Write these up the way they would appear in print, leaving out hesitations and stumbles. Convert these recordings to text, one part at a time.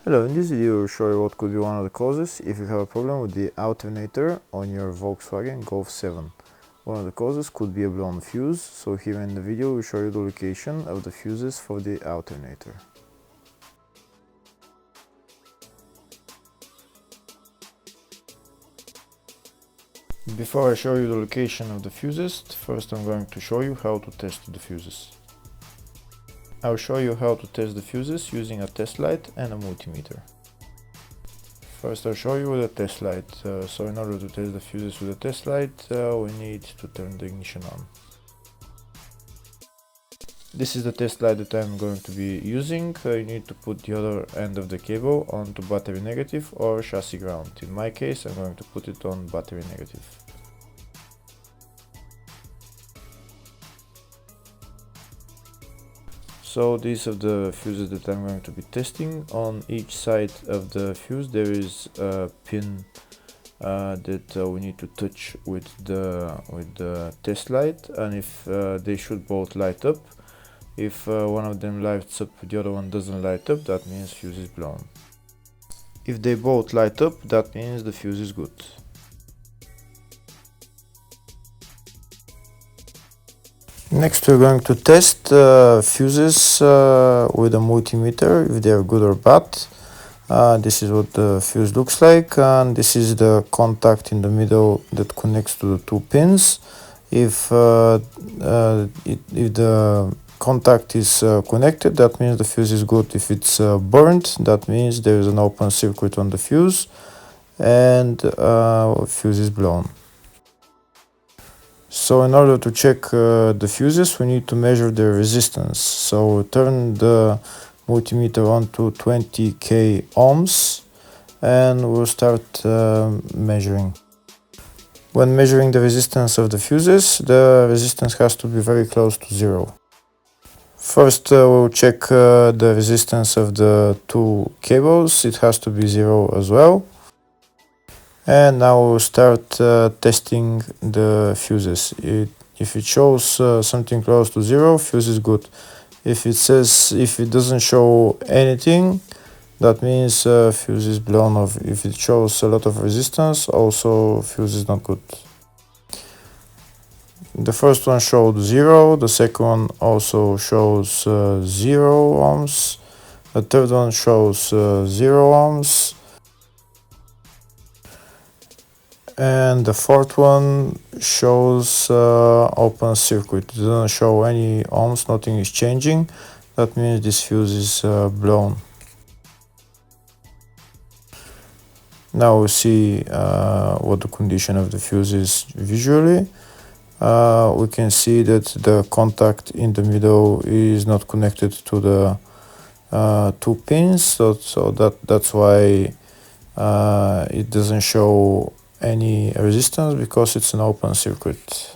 Hello, in this video I will show you what could be one of the causes if you have a problem with the alternator on your Volkswagen Golf 7. One of the causes could be a blown fuse, so here in the video we will show you the location of the fuses for the alternator. Before I show you the location of the fuses, first I'm going to show you how to test the fuses. I'll show you how to test the fuses using a test light and a multimeter. First I'll show you with a test light. So in order to test the fuses with a test light, we need to turn the ignition on. This is the test light that I'm going to be using. You need to put the other end of the cable onto battery negative or chassis ground. In my case I'm going to put it on battery negative. So these are the fuses that I'm going to be testing. On each side of the fuse there is a pin that we need to touch with the test light, and if they should both light up. If one of them lights up, the other one doesn't light up, that means fuse is blown. If they both light up, that means the fuse is good. Next we're going to test fuses with a multimeter, if they are good or bad. This is what the fuse looks like, and this is the contact in the middle that connects to the two pins. If the contact is connected, that means the fuse is good. If it's burnt, that means there is an open circuit on the fuse and fuse is blown. So in order to check the fuses, we need to measure their resistance. So turn the multimeter on to 20k ohms and we'll start measuring. When measuring the resistance of the fuses, the resistance has to be very close to zero. First we'll check the resistance of the two cables. It has to be zero as well. And now we'll start testing the fuses. If it shows something close to zero, fuse is good. If it doesn't show anything, that means fuse is blown off. If it shows a lot of resistance, also fuse is not good. The first one showed 0, the second one also shows 0 ohms, the third one shows 0 ohms, and the fourth one shows open circuit. It doesn't show any ohms, nothing is changing. That means this fuse is blown. Now we see what the condition of the fuse is visually. We can see that the contact in the middle is not connected to the two pins, so that's why it doesn't show any resistance, because it's an open circuit.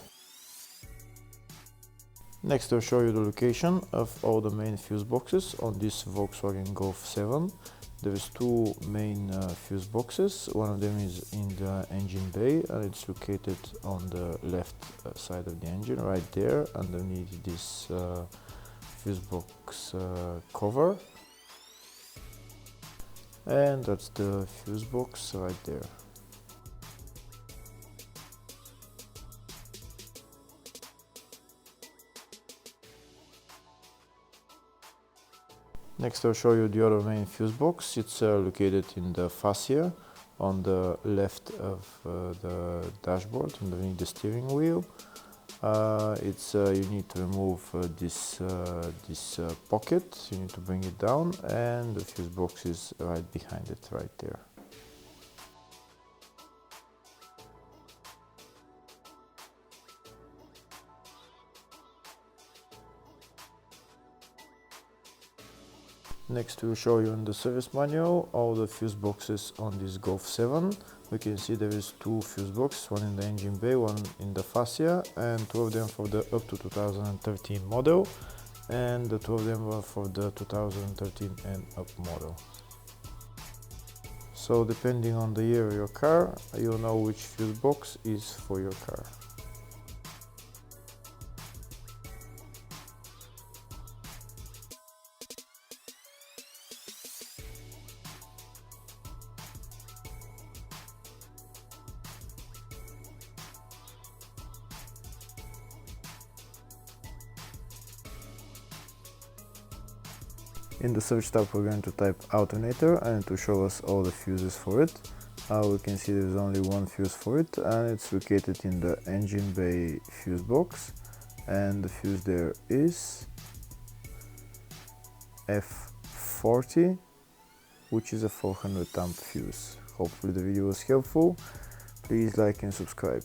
Next I'll show you the location of all the main fuse boxes on this Volkswagen Golf 7. There is two main fuse boxes. One of them is in the engine bay and it's located on the left side of the engine, right there underneath this fuse box cover. And that's the fuse box right there. Next I'll show you the other main fuse box. It's located in the fascia on the left of the dashboard, underneath the steering wheel. You need to remove this pocket, you need to bring it down, and the fuse box is right behind it, right there. Next we'll show you in the service manual all the fuse boxes on this Golf 7. We can see there is two fuse boxes, one in the engine bay, one in the fascia, and two of them for the up to 2013 model, and the two of them were for the 2013 and up model. So depending on the year of your car, you'll know which fuse box is for your car. In the search tab we're going to type alternator and to show us all the fuses for it. We can see there's only one fuse for it, and it's located in the engine bay fuse box, and the fuse there is F40, which is a 400 amp fuse. Hopefully the video was helpful. Please like and subscribe.